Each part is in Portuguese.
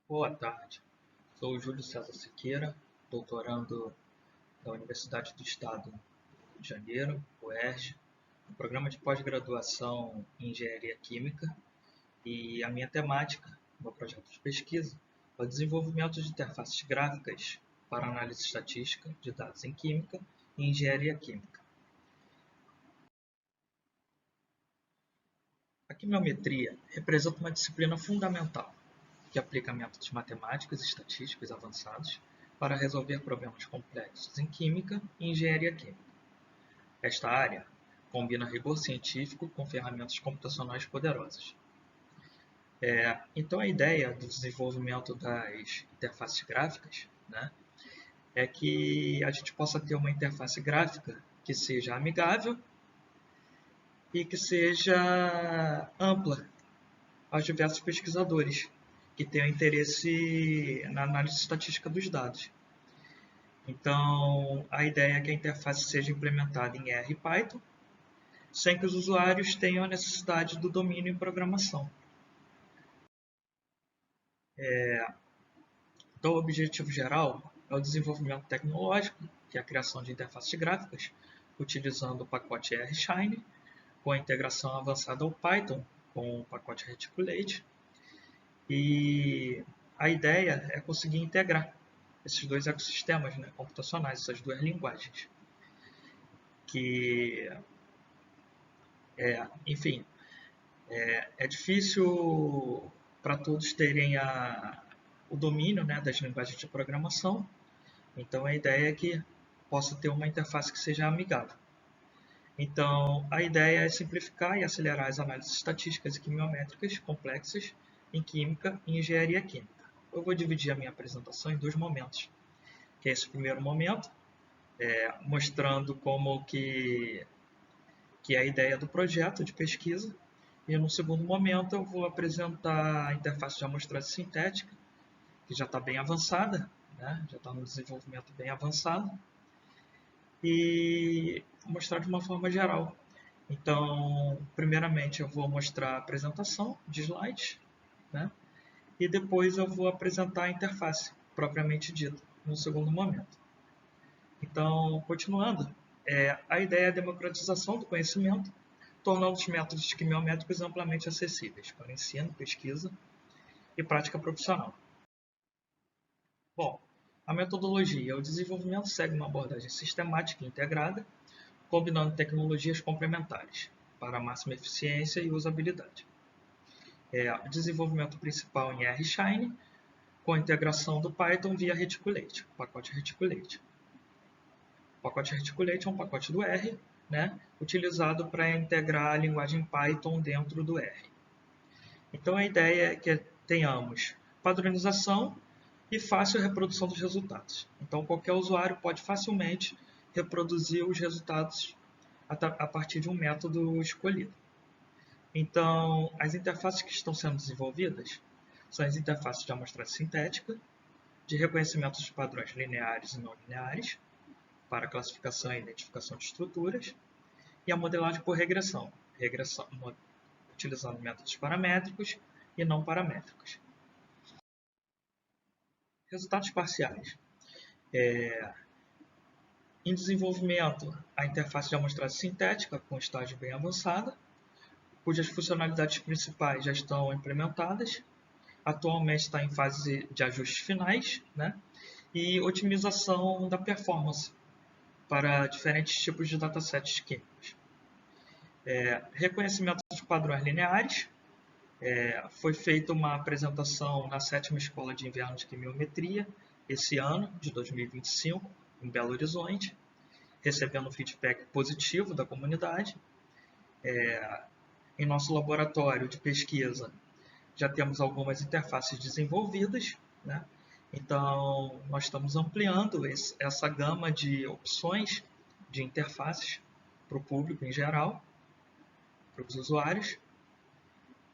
Boa tarde, sou o Júlio César Siqueira, doutorando da Universidade do Estado do Rio de Janeiro, UERJ, no programa de pós-graduação em Engenharia Química, e a minha temática, meu projeto de pesquisa, é o desenvolvimento de interfaces gráficas para análise estatística de dados em Química e Engenharia Química. A quimiometria representa uma disciplina fundamental que aplica métodos matemáticos e estatísticos avançados para resolver problemas complexos em química e engenharia química. Esta área combina rigor científico com ferramentas computacionais poderosas. Então, a ideia do desenvolvimento das interfaces gráficas, é que a gente possa ter uma interface gráfica que seja amigável e que seja ampla aos diversos pesquisadores que tenham interesse na análise estatística dos dados. Então, a ideia é que a interface seja implementada em R e Python, sem que os usuários tenham a necessidade do domínio em programação. Então, o objetivo geral é o desenvolvimento tecnológico, que é a criação de interfaces gráficas, utilizando o pacote RShine, com a integração avançada ao Python, com o pacote Reticulate. E a ideia é conseguir integrar esses dois ecossistemas computacionais, essas duas linguagens. Enfim, é difícil para todos terem o domínio das linguagens de programação. Então, a ideia é que possa ter uma interface que seja amigável. Então, a ideia é simplificar e acelerar as análises estatísticas e quimiométricas complexas em química e engenharia química. Eu vou dividir a minha apresentação em dois momentos, que é esse primeiro momento, mostrando como que é a ideia do projeto de pesquisa, e no segundo momento eu vou apresentar a interface de amostragem sintética, que já está bem avançada, já está no desenvolvimento bem avançado, e mostrar de uma forma geral. Então, primeiramente eu vou mostrar a apresentação de slides, e depois eu vou apresentar a interface propriamente dita, no segundo momento. Então, continuando, a ideia é a democratização do conhecimento, tornando os métodos quimiométricos amplamente acessíveis para ensino, pesquisa e prática profissional. Bom, a metodologia, o desenvolvimento segue uma abordagem sistemática e integrada, combinando tecnologias complementares para máxima eficiência e usabilidade. O desenvolvimento principal em RShine, com a integração do Python via Reticulate, o pacote Reticulate. O pacote Reticulate é um pacote do R, utilizado para integrar a linguagem Python dentro do R. Então, a ideia é que tenhamos padronização e fácil reprodução dos resultados. Então, qualquer usuário pode facilmente reproduzir os resultados a partir de um método escolhido. Então, as interfaces que estão sendo desenvolvidas são as interfaces de amostragem sintética, de reconhecimento de padrões lineares e não lineares, para classificação e identificação de estruturas, e a modelagem por regressão, utilizando métodos paramétricos e não paramétricos. Resultados parciais. Em desenvolvimento, a interface de amostragem sintética com estágio bem avançada, cujas funcionalidades principais já estão implementadas, atualmente está em fase de ajustes finais, e otimização da performance para diferentes tipos de datasets químicos. Reconhecimento de padrões lineares. Foi feita uma apresentação na 7ª Escola de Inverno de Quimiometria, esse ano, de 2025, em Belo Horizonte, recebendo feedback positivo da comunidade. Em nosso laboratório de pesquisa, já temos algumas interfaces desenvolvidas, Então, nós estamos ampliando essa gama de opções de interfaces para o público em geral, para os usuários,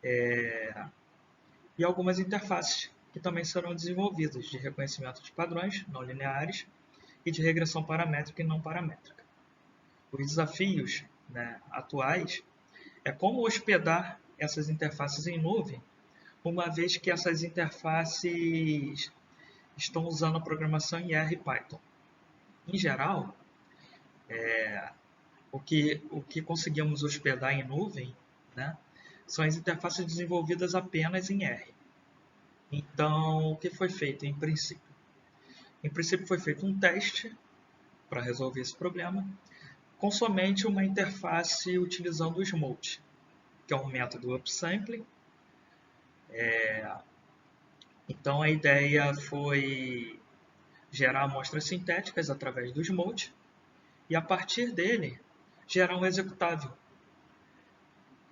e algumas interfaces que também serão desenvolvidas de reconhecimento de padrões não lineares e de regressão paramétrica e não paramétrica. Os desafios atuais é como hospedar essas interfaces em nuvem uma vez que essas interfaces estão usando a programação em R e Python. Em geral, o que conseguimos hospedar em nuvem, né, são as interfaces desenvolvidas apenas em R. Então, o que foi feito em princípio? Em princípio, foi feito um teste para resolver esse problema, com somente uma interface utilizando o Smolt, que é um método upsampling. Então, a ideia foi gerar amostras sintéticas através do Smolt e, a partir dele, gerar um executável.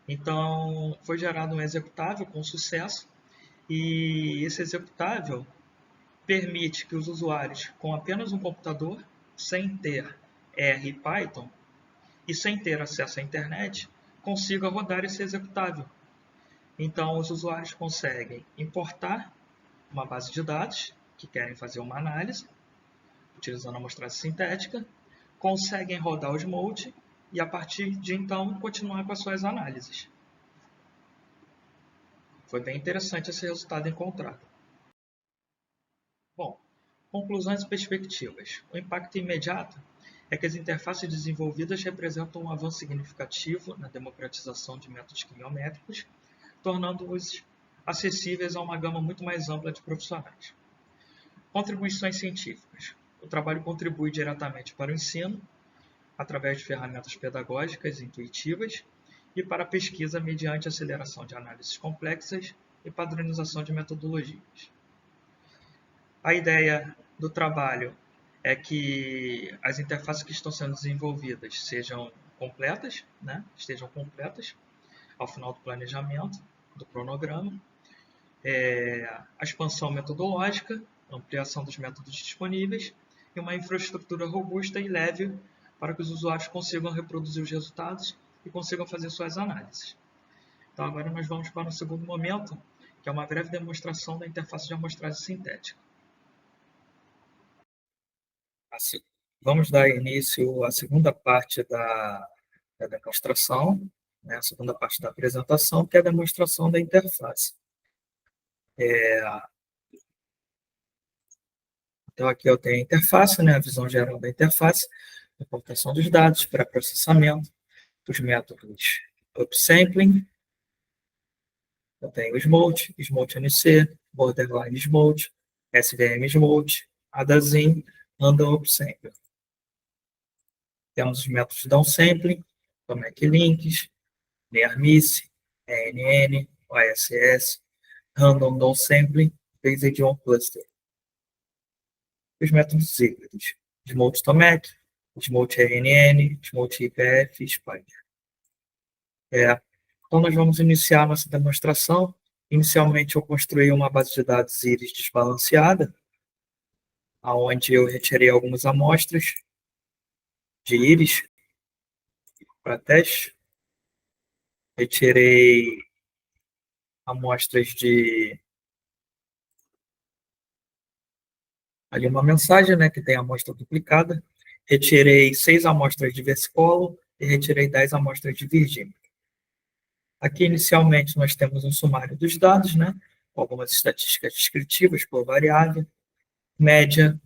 Então, foi gerado um executável com sucesso e esse executável permite que os usuários com apenas um computador, sem ter R e Python e sem ter acesso à internet, consigam rodar esse executável. Então, os usuários conseguem importar uma base de dados que querem fazer uma análise, utilizando a amostragem sintética, conseguem rodar o Smolt e, a partir de então, continuar com as suas análises. Foi bem interessante esse resultado encontrado. Bom, conclusões e perspectivas. O impacto imediato é que as interfaces desenvolvidas representam um avanço significativo na democratização de métodos quimiométricos, tornando-os acessíveis a uma gama muito mais ampla de profissionais. Contribuições científicas. O trabalho contribui diretamente para o ensino, através de ferramentas pedagógicas intuitivas, e para a pesquisa mediante aceleração de análises complexas e padronização de metodologias. A ideia do trabalho é que as interfaces que estão sendo desenvolvidas sejam completas, né? Estejam completas ao final do planejamento, do cronograma, a expansão metodológica, ampliação dos métodos disponíveis e uma infraestrutura robusta e leve para que os usuários consigam reproduzir os resultados e consigam fazer suas análises. Então, agora nós vamos para o segundo momento, que é uma breve demonstração da interface de amostragem sintética. Vamos dar início à segunda parte da demonstração, né, a segunda parte da apresentação, que é a demonstração da interface. Então, aqui eu tenho a interface, né, a visão geral da interface, importação dos dados, pré-processamento, os métodos upsampling, eu tenho o Smolt, Smolt NC, Borderline Smolt, SVM Smolt, Adazin, Random Upsampling. Temos os métodos downsampling, como links, near-miss, ENN, OSS, Random Downsampling, Based on Cluster. Os métodos híbridos, Smolt Tomec, Smolt ENN, Smolt IPF e Spider. Então, nós vamos iniciar nossa demonstração. Inicialmente, eu construí uma base de dados íris desbalanceada, onde eu retirei algumas amostras de íris para teste. Retirei amostras de... Ali uma mensagem, né, que tem amostra duplicada. Retirei 6 amostras de versicolo e retirei 10 amostras de Virginia. Aqui, inicialmente, nós temos um sumário dos dados, né, com algumas estatísticas descritivas por variável, média,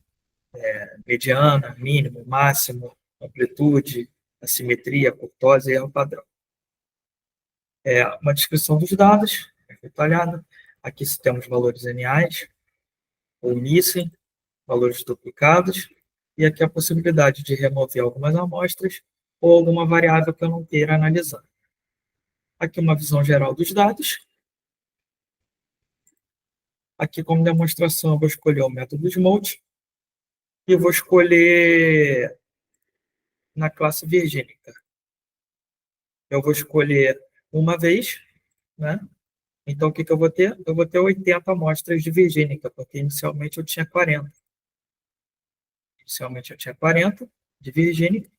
mediana, mínimo, máximo, amplitude, assimetria, curtose e erro padrão. Uma descrição dos dados, detalhada. Aqui temos valores lineais, ou missing, valores duplicados, e aqui a possibilidade de remover algumas amostras ou alguma variável que eu não queira analisar. Aqui uma visão geral dos dados. Aqui, como demonstração, eu vou escolher o método Smolt e vou escolher na classe virgínica. Eu vou escolher uma vez, né? Então, o que eu vou ter? Eu vou ter 80 amostras de virgínica, porque inicialmente eu tinha 40. Inicialmente eu tinha 40 de virgínica.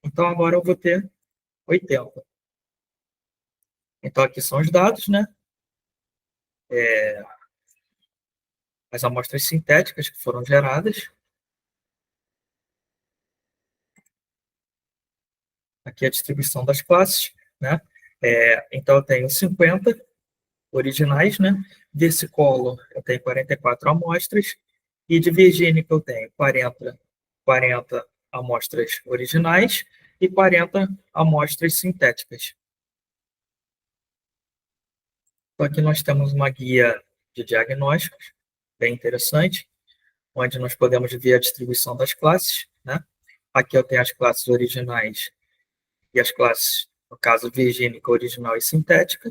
Então, agora eu vou ter 80. Então, aqui são os dados, né? As amostras sintéticas que foram geradas. Aqui a distribuição das classes, né? Então, eu tenho 50 originais, né? Versicolor eu tenho 44 amostras e de Virgínica eu tenho 40 amostras originais e 40 amostras sintéticas. Então, aqui nós temos uma guia de diagnósticos, bem interessante, onde nós podemos ver a distribuição das classes, né? Aqui eu tenho as classes originais e as classes, no caso, virgínica, original e sintética.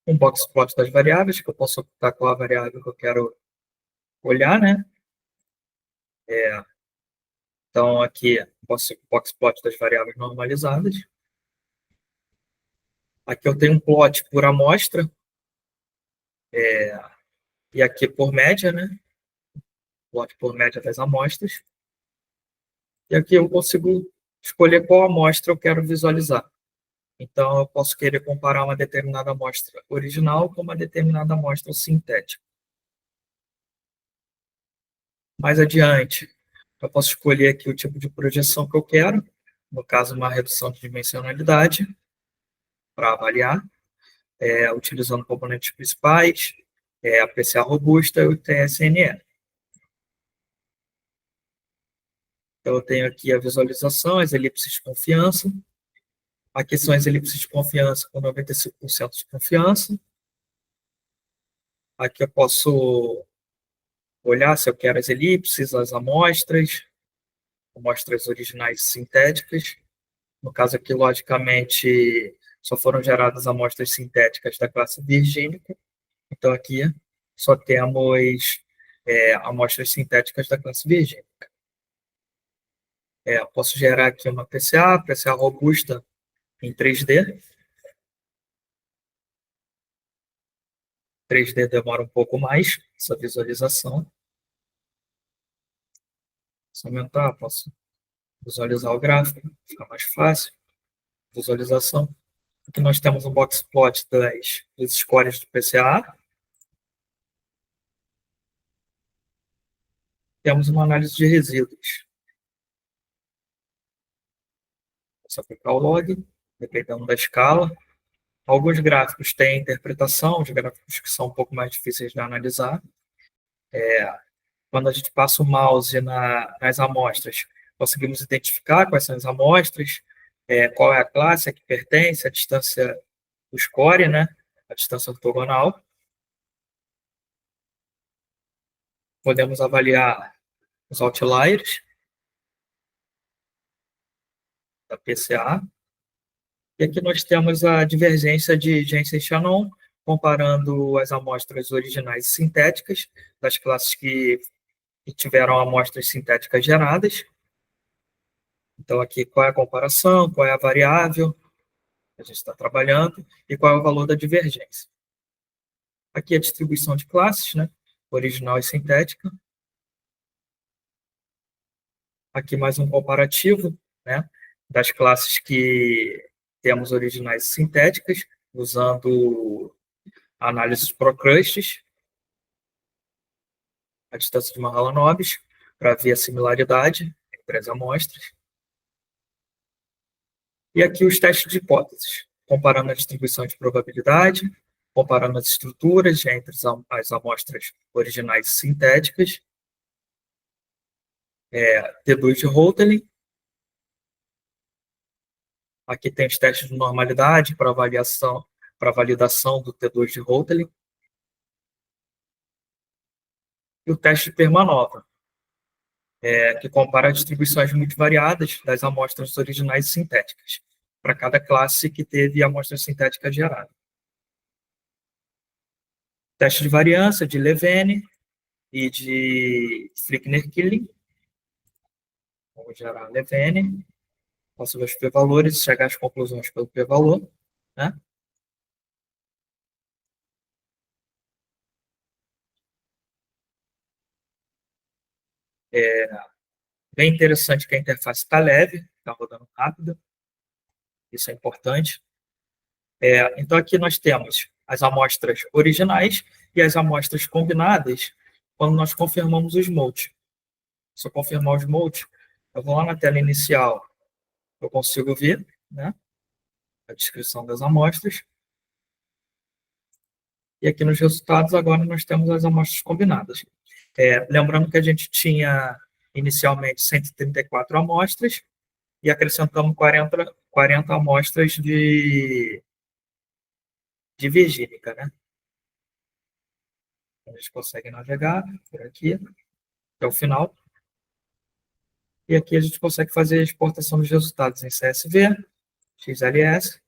Um box plot das variáveis, que eu posso optar qual a variável que eu quero olhar, né? Então, aqui, posso box plot das variáveis normalizadas. Aqui eu tenho um plot por amostra, e aqui por média, né? Plot por média das amostras. E aqui eu consigo escolher qual amostra eu quero visualizar. Então, eu posso querer comparar uma determinada amostra original com uma determinada amostra sintética. Mais adiante, eu posso escolher aqui o tipo de projeção que eu quero, no caso, uma redução de dimensionalidade, para avaliar, utilizando componentes principais, a PCA robusta e o TSNE. Então, eu tenho aqui a visualização, as elipses de confiança. Aqui são as elipses de confiança com 95% de confiança. Aqui eu posso olhar se eu quero as elipses, as amostras originais sintéticas. No caso aqui, logicamente, só foram geradas amostras sintéticas da classe virgínica. Então, aqui só temos amostras sintéticas da classe virgínica. Posso gerar aqui uma PCA robusta em 3D. 3D demora um pouco mais, essa visualização. Se aumentar, posso visualizar o gráfico, fica mais fácil. Visualização. Aqui nós temos um box plot dos scores do PCA. Temos uma análise de resíduos. Posso aplicar o log, dependendo da escala. Alguns gráficos têm interpretação, os gráficos que são um pouco mais difíceis de analisar. Quando a gente passa o mouse nas amostras, conseguimos identificar quais são as amostras, qual é a classe a que pertence, a distância do score, né? A distância ortogonal. Podemos avaliar os outliers da PCA. E aqui nós temos a divergência de Jensen-Shannon, comparando as amostras originais e sintéticas das classes que tiveram amostras sintéticas geradas. Então, aqui, qual é a comparação, qual é a variável que a gente está trabalhando e qual é o valor da divergência. Aqui a distribuição de classes, né? Original e sintética. Aqui mais um comparativo, né? Das classes que temos originais e sintéticas, usando análises Procrustes, a distância de Mahalanobis, para ver a similaridade entre as amostras. E aqui os testes de hipóteses, comparando a distribuição de probabilidade, comparando as estruturas entre as amostras originais e sintéticas, T2 de Hotelling. Aqui tem os testes de normalidade para validação do T2 de Hotelling. E o teste de Permanova, que compara as distribuições multivariadas das amostras originais e sintéticas, para cada classe que teve amostra sintética gerada. Teste de variância de Levene e de Flickner-Killing. Vamos gerar Levene, posso ver os p-valores e chegar às conclusões pelo p-valor, né? Bem interessante que a interface está leve, está rodando rápido, isso é importante. Então, aqui nós temos as amostras originais e as amostras combinadas quando nós confirmamos os motes. Se eu confirmar os motes, eu vou lá na tela inicial, eu consigo ver, né, a descrição das amostras. E aqui nos resultados, agora nós temos as amostras combinadas. Lembrando que a gente tinha inicialmente 134 amostras e acrescentamos 40 amostras de virgínica, né? A gente consegue navegar por aqui até o final. E aqui a gente consegue fazer a exportação dos resultados em CSV, XLS.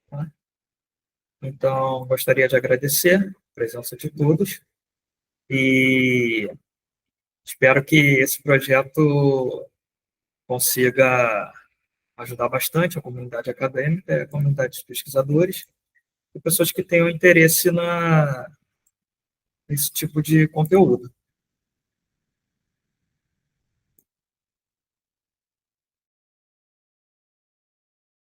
Tá? Então, gostaria de agradecer a presença de todos e espero que esse projeto consiga ajudar bastante a comunidade acadêmica, a comunidade de pesquisadores e pessoas que tenham interesse nesse tipo de conteúdo.